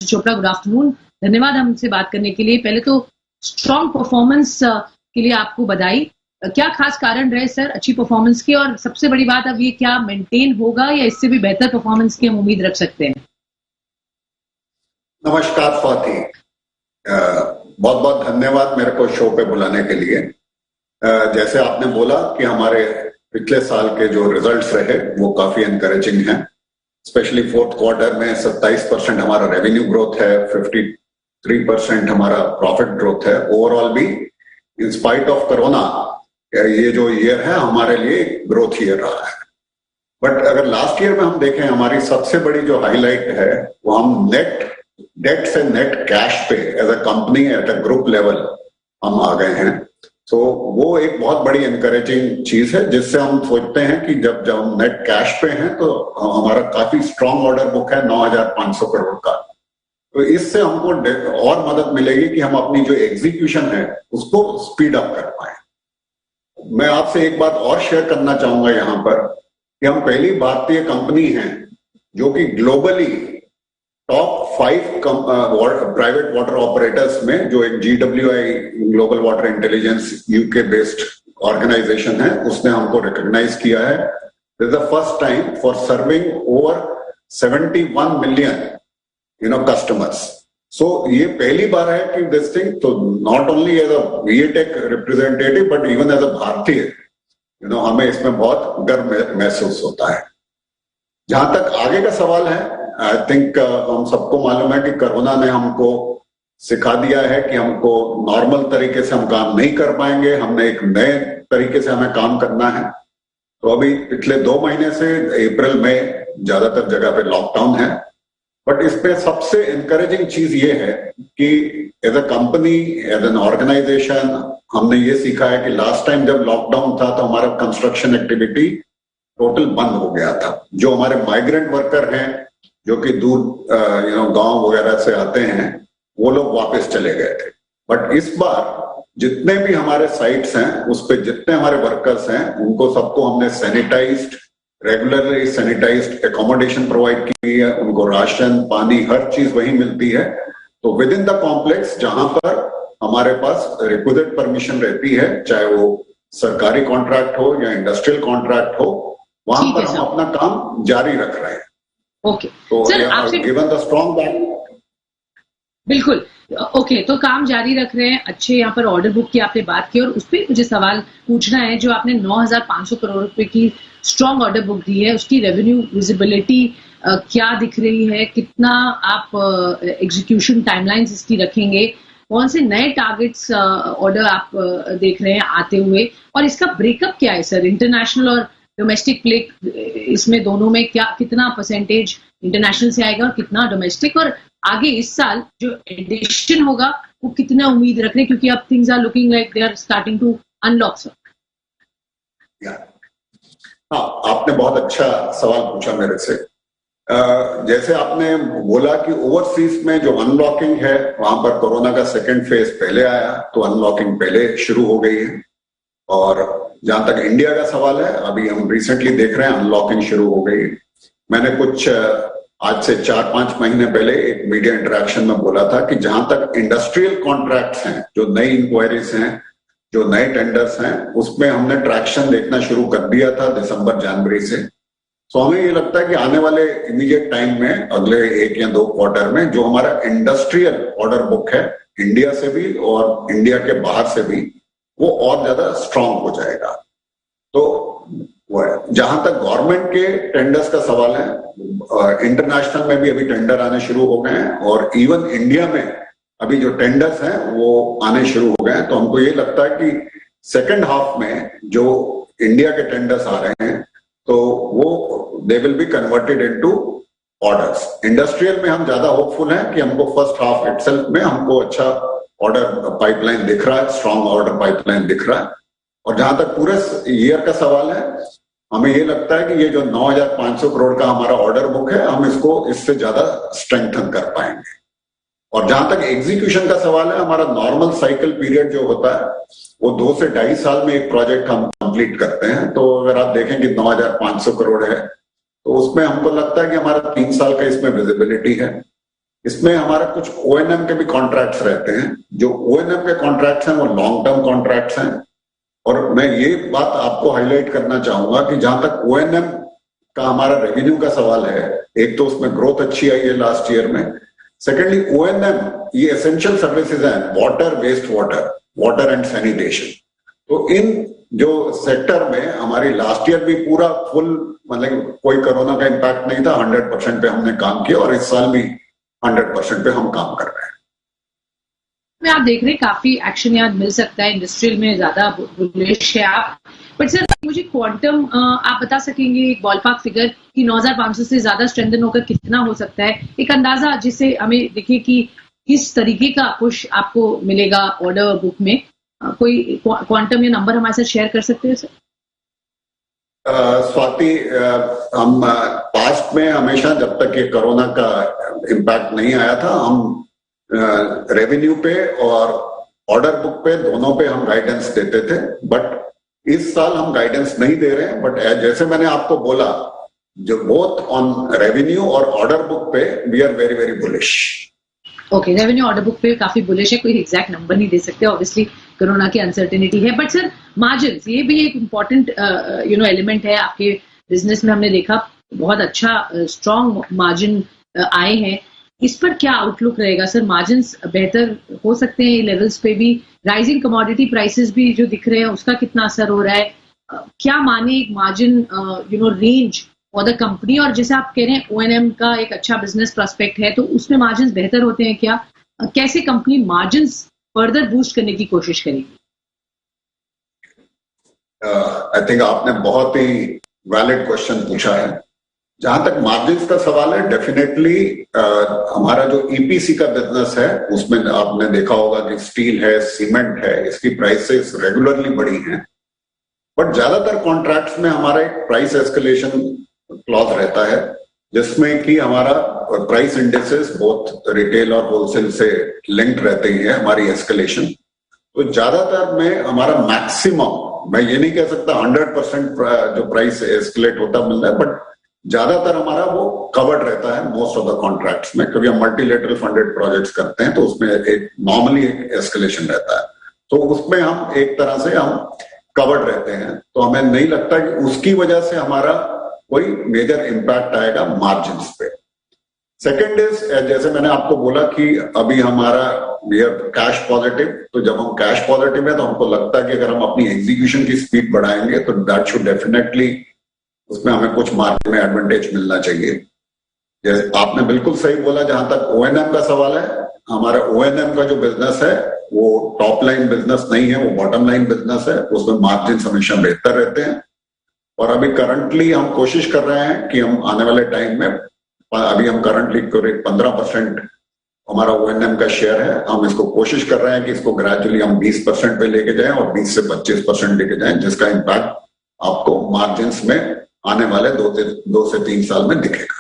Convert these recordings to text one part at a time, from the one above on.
Mister Chopra, good afternoon. धन्यवाद हमसे बात करने के लिए। पहले तो स्ट्रॉन्ग परफॉर्मेंस के लिए आपको बधाई। क्या खास कारण रहे सर अच्छी परफॉर्मेंस की, और सबसे बड़ी बात अब ये क्या मेंटेन होगा या इससे भी बेहतर परफॉर्मेंस की हम उम्मीद रख सकते हैं? नमस्कार स्वाति, बहुत बहुत धन्यवाद मेरे को शो पे बुलाने के लिए। जैसे आपने बोला कि हमारे पिछले साल के जो रिजल्ट्स रहे वो काफी एनकरेजिंग हैं। स्पेशली फोर्थ क्वार्टर में 27% हमारा रेवेन्यू ग्रोथ है, 53% हमारा प्रॉफिट ग्रोथ है। ओवरऑल भी इन स्पाइट ऑफ कोरोना ये जो ईयर है हमारे लिए ग्रोथ ईयर रहा है। बट अगर लास्ट ईयर में हम देखें, हमारी सबसे बड़ी जो हाईलाइट है वो हम नेट डेट से नेट कैश पे as a company at a group level हम आ गए हैं। तो वो एक बहुत बड़ी एनकरेजिंग चीज है, जिससे हम सोचते हैं कि जब हम नेट कैश पे हैं तो हमारा काफी स्ट्रांग ऑर्डर बुक है 9,500 करोड़ का। तो इससे हमको और मदद मिलेगी कि हम अपनी जो एग्जीक्यूशन है उसको स्पीड अप कर पाए। मैं आपसे एक बात और शेयर करना चाहूंगा यहाँ पर कि हम पहली भारतीय कंपनी हैं जो कि globally top 5 private water operators में, जो एक GWI global water intelligence UK based organisation है, उसने हमको रिकॉग्नाइज किया है। This is the first time for serving over 71 million customers. So ये पहली बार है कि दिस थिंग, तो not only as a VA Tech representative but even as a भारतीय हमें इसमें बहुत गर्व महसूस होता है। जहां तक आगे का सवाल है, आई थिंक हम सबको मालूम है कि कोरोना ने हमको सिखा दिया है कि हमको नॉर्मल तरीके से हम काम नहीं कर पाएंगे, हमने एक नए तरीके से हमें काम करना है। तो अभी पिछले 2 महीने से अप्रैल में ज्यादातर जगह पे लॉकडाउन है, बट इसमें सबसे एनकरेजिंग चीज ये है कि as a company, as an organisation, हमने ये सीखा है कि लास्ट टाइम जब लॉकडाउन था तो हमारा कंस्ट्रक्शन एक्टिविटी टोटल बंद हो गया था। जो हमारे माइग्रेंट वर्कर हैं जो कि दूर गांव वगैरह से आते हैं, वो लोग वापस चले गए थे। बट इस बार जितने भी हमारे साइट्स हैं उस पे जितने हमारे वर्कर्स हैं उनको सबको हमने sanitised, regularly sanitised accommodation provide की है, उनको राशन, पानी, हर चीज वही मिलती है। तो विद इन द कॉम्प्लेक्स जहां पर हमारे पास रिक्विजिट परमिशन रहती है, चाहे वो सरकारी कॉन्ट्रैक्ट हो या इंडस्ट्रियल कॉन्ट्रैक्ट हो, वहां पर हम अपना काम जारी रख रहे हैं। ओके सर, आपसे गिवन द स्ट्रॉन्ग बैक, बिल्कुल ओके, तो काम जारी रख रहे हैं। अच्छे यहाँ पर ऑर्डर बुक की आपने बात की और उस पर मुझे सवाल पूछना है। जो आपने 9,500 करोड़ रुपए की स्ट्रॉन्ग ऑर्डर बुक दी है, उसकी रेवेन्यू विजिबिलिटी क्या दिख रही है? कितना आप एग्जीक्यूशन टाइमलाइंस इसकी रखेंगे? कौन से नए टारगेट्स ऑर्डर आप देख रहे हैं आते हुए? और इसका ब्रेकअप क्या है सर, इंटरनेशनल और डोमेस्टिक प्ले इसमें दोनों में क्या, कितना परसेंटेज इंटरनेशनल से आएगा और कितना डोमेस्टिक? और आगे इस साल जो एडिशन होगा वो कितना उम्मीद रख रहे हैं, क्योंकि अब things are looking like they are starting to unlock sir? हाँ, आपने बहुत अच्छा सवाल पूछा मेरे से। जैसे आपने बोला कि ओवरसीज में जो अनलॉकिंग है वहां पर कोरोना का सेकेंड फेज पहले आया, तो अनलॉकिंग पहले शुरू हो गई है। और जहां तक इंडिया का सवाल है, अभी हम रिसेंटली देख रहे हैं अनलॉकिंग शुरू हो गई। मैंने कुछ आज से 4-5 महीने पहले एक मीडिया इंटरेक्शन में बोला था कि जहां तक इंडस्ट्रियल कॉन्ट्रैक्ट्स हैं, जो नई इंक्वायरीज हैं, जो नए टेंडर्स हैं, उसमें हमने ट्रैक्शन देखना शुरू कर दिया था दिसंबर जनवरी से। तो हमें ये लगता है कि आने वाले इमीडिएट टाइम में, अगले 1 या 2 क्वार्टर में, जो हमारा इंडस्ट्रियल ऑर्डर बुक है इंडिया से भी और इंडिया के बाहर से भी, वो और ज्यादा स्ट्रांग हो जाएगा। तो जहां तक गवर्नमेंट के टेंडर्स का सवाल है, इंटरनेशनल में भी अभी टेंडर आने शुरू हो गए हैं और इवन इंडिया में अभी जो टेंडर्स हैं वो आने शुरू हो गए हैं। तो हमको ये लगता है कि सेकेंड हाफ में जो इंडिया के टेंडर्स आ रहे हैं तो वो they will be converted into orders. Industrial में हम ज्यादा होपफुल हैं कि हमको फर्स्ट हाफ इटसेल्फ में हमको अच्छा ऑर्डर पाइपलाइन दिख रहा है, स्ट्रांग ऑर्डर पाइपलाइन दिख रहा है। और जहां तक पूरे ईयर का सवाल है, हमें ये लगता है कि ये जो 9,500 करोड़ का हमारा ऑर्डर बुक है, हम इसको इससे ज्यादा स्ट्रेंथन कर पाएंगे। और जहां तक एग्जीक्यूशन का सवाल है, हमारा नॉर्मल साइकिल पीरियड जो होता है वो 2 से 2.5 साल में एक प्रोजेक्ट हम कंप्लीट करते हैं। तो अगर आप देखें कि 9,500 करोड़ है, तो उसमें हमको लगता है कि हमारा 3 साल का इसमें विजिबिलिटी है। इसमें हमारा कुछ ओएनएम के भी कॉन्ट्रैक्ट्स रहते हैं। जो ओएनएम के कॉन्ट्रैक्ट्स हैं वो लॉन्ग टर्म कॉन्ट्रैक्ट्स हैं। और मैं ये बात आपको हाईलाइट करना चाहूंगा कि जहां तक ओएनएम का हमारा रेवेन्यू का सवाल है, एक तो उसमें ग्रोथ अच्छी आई है लास्ट ईयर में। सेकेंडली ओएनएम ये एसेंशियल सर्विसेज हैं, water, waste water, water and sanitation. तो इन जो सेक्टर में हमारी लास्ट ईयर भी पूरा फुल, मतलब कोई कोरोना का इम्पैक्ट नहीं था, 100% पे हमने काम किया और इस साल भी 100% पे हम काम कर रहे हैं। में आप देख रहे हैं काफी एक्शन यहाँ मिल सकता है, इंडस्ट्रियल में ज्यादा बुलिश है आप। बट सर मुझे क्वांटम आप बता सकेंगे एक बॉलपार्क फिगर कि 9,500 से ज्यादा स्ट्रेंथन होकर कितना हो सकता है, एक अंदाजा जिससे हमें देखिए कि किस तरीके का पुश आपको मिलेगा ऑर्डर बुक में। कोई क्वांटम या नंबर हमारे साथ शेयर कर सकते हैं सर? स्वाति, हम पास्ट में हमेशा जब तक ये कोरोना का इम्पैक्ट नहीं आया था, हम रेवेन्यू पे और ऑर्डर बुक पे दोनों पे हम गाइडेंस देते थे। बट इस साल हम गाइडेंस नहीं दे रहे हैं। बट जैसे मैंने आपको बोला, जो बोथ ऑन रेवेन्यू और ऑर्डर बुक पे we are very very bullish. Okay, revenue order book पे काफी बुलिश है, कोई एग्जैक्ट नंबर नहीं दे सकते, ऑब्वियसली कोरोना की अनसर्टेनिटी है। बट सर मार्जिन, ये भी एक इम्पॉर्टेंट एलिमेंट है आपके बिजनेस में। हमने देखा बहुत अच्छा स्ट्रॉन्ग मार्जिन आए हैं, इस पर क्या आउटलुक रहेगा सर? मार्जिन बेहतर हो सकते हैं लेवल्स पे भी? राइजिंग कमोडिटी प्राइसेस भी जो दिख रहे हैं उसका कितना असर हो रहा है? क्या माने एक margin range for the company? और जैसे आप कह रहे हैं ओएनएम का एक अच्छा बिजनेस प्रोस्पेक्ट है, तो उसमें मार्जिन बेहतर होते हैं क्या? कैसे कंपनी मार्जिन फर्दर बूस्ट करने की कोशिश करेगी? आई थिंक आपने बहुत ही वैलिड क्वेश्चन पूछा है। जहां तक मार्जिन्स का सवाल है, डेफिनेटली हमारा जो ईपीसी का बिजनेस है उसमें आपने देखा होगा कि स्टील है, सीमेंट है, इसकी प्राइसेस रेगुलरली बढ़ी हैं। बट ज्यादातर कॉन्ट्रैक्ट्स में हमारा एक प्राइस एस्केलेशन क्लॉज रहता है, जिसमें कि हमारा प्राइस इंडेक्सेस बहुत रिटेल और होलसेल से लिंक्ड रहते हैं हमारी एस्केलेशन। तो ज्यादातर में हमारा मैक्सिमम, मैं ये नहीं कह सकता 100% जो प्राइस एस्केलेट होता मिल रहा है, बट ज्यादातर हमारा वो कवर्ड रहता है मोस्ट ऑफ द कॉन्ट्रैक्ट्स में, क्योंकि हम मल्टीलेटरल फंडेड प्रोजेक्ट्स करते हैं तो उसमें एक नॉर्मली एक एस्केलेशन रहता है। तो उसमें हम एक तरह से हम कवर्ड रहते हैं, तो हमें नहीं लगता कि उसकी वजह से हमारा कोई मेजर इम्पैक्ट आएगा मार्जिन्स पे। सेकेंड इज, जैसे मैंने आपको बोला कि अभी हमारा वी आर कैश पॉजिटिव, तो जब हम कैश पॉजिटिव है तो हमको लगता है कि अगर हम अपनी एग्जीक्यूशन की स्पीड बढ़ाएंगे तो दैट शुड डेफिनेटली, उसमें हमें कुछ मार्जिन में एडवांटेज मिलना चाहिए। जैसे आपने बिल्कुल सही बोला, जहां तक ओएनएम का सवाल है, हमारा ओएनएम का जो बिजनेस है वो टॉप लाइन बिजनेस नहीं है, वो बॉटम लाइन बिजनेस है, उसमें मार्जिन हमेशा बेहतर रहते हैं। और अभी करंटली हम कोशिश कर रहे हैं कि हम आने वाले टाइम में, अभी हम करंटली 15% हमारा ओएनएम का शेयर है, हम इसको कोशिश कर रहे हैं कि इसको ग्रेजुअली हम 20% पे लेके जाएं और 20 से 25% लेके जाएं, जिसका इम्पैक्ट आपको मार्जिन्स में आने वाले 2 से 3 साल में दिखेगा।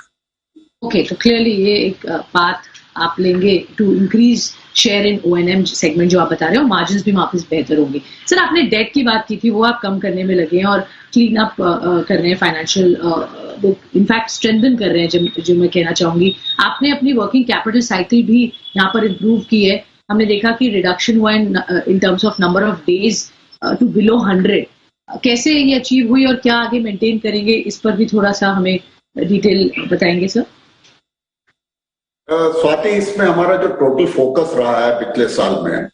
ओके, तो क्लियरली ये एक बात आप लेंगे to increase share in ONM segment जो आप बता रहे हो, मार्जिन्स भी वापस बेहतर होंगे। सर आपने डेट की बात की थी, वो आप कम करने में लगे हैं और क्लीन अप कर रहे हैं, फाइनेंशियल बुक इनफैक्ट स्ट्रेंथन कर रहे हैं, जो मैं कहना चाहूंगी। आपने अपनी वर्किंग कैपिटल साइकिल भी यहाँ पर इम्प्रूव की है। हमने देखा कि रिडक्शन हुआ in terms of number of days to below 100। कैसे ये अचीव हुई और क्या आगे मेंटेन करेंगे, इस पर भी थोड़ा सा हमें डिटेल बताएंगे सर? स्वाति, इसमें हमारा जो टोटल फोकस रहा है पिछले साल में,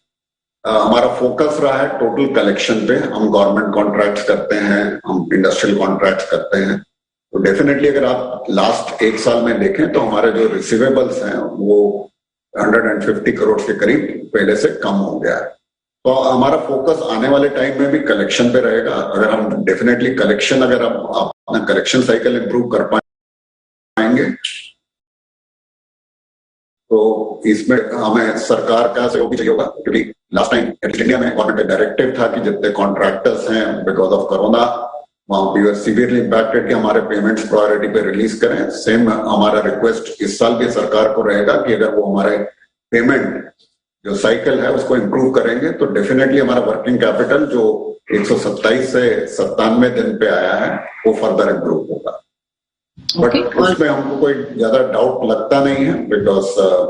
हमारा फोकस रहा है टोटल कलेक्शन पे। हम गवर्नमेंट कॉन्ट्रैक्ट्स करते हैं, हम इंडस्ट्रियल कॉन्ट्रैक्ट्स करते हैं, तो डेफिनेटली अगर आप लास्ट 1 साल में देखें तो हमारे जो रिसीवेबल्स हैं वो 150 करोड़ के करीब पहले से कम हो गया है। तो हमारा फोकस आने वाले टाइम में भी कलेक्शन पे रहेगा। अगर हम डेफिनेटली कलेक्शन, अगर हम अपना कलेक्शन साइकिल इंप्रूव कर पाएंगे तो इसमें हमें सरकार का सहयोग भी चाहिए होगा, क्योंकि लास्ट टाइम इंडिया में गवर्नमेंट का डायरेक्टिव था कि जितने कॉन्ट्रैक्टर्स हैं बिकॉज ऑफ कोरोना वहां वी आर सीवियरली इम्पैक्टेड कि हमारे पेमेंट्स प्रायोरिटी पे रिलीज करें। सेम हमारा रिक्वेस्ट इस साल भी सरकार को रहेगा कि अगर वो हमारे पेमेंट जो साइकिल है उसको इम्प्रूव करेंगे तो डेफिनेटली हमारा वर्किंग कैपिटल जो 127 से 97 दिन पे आया है वो फर्दर इम्प्रूव होगा। बट उसमें हमको कोई ज्यादा डाउट लगता नहीं है, बिकॉज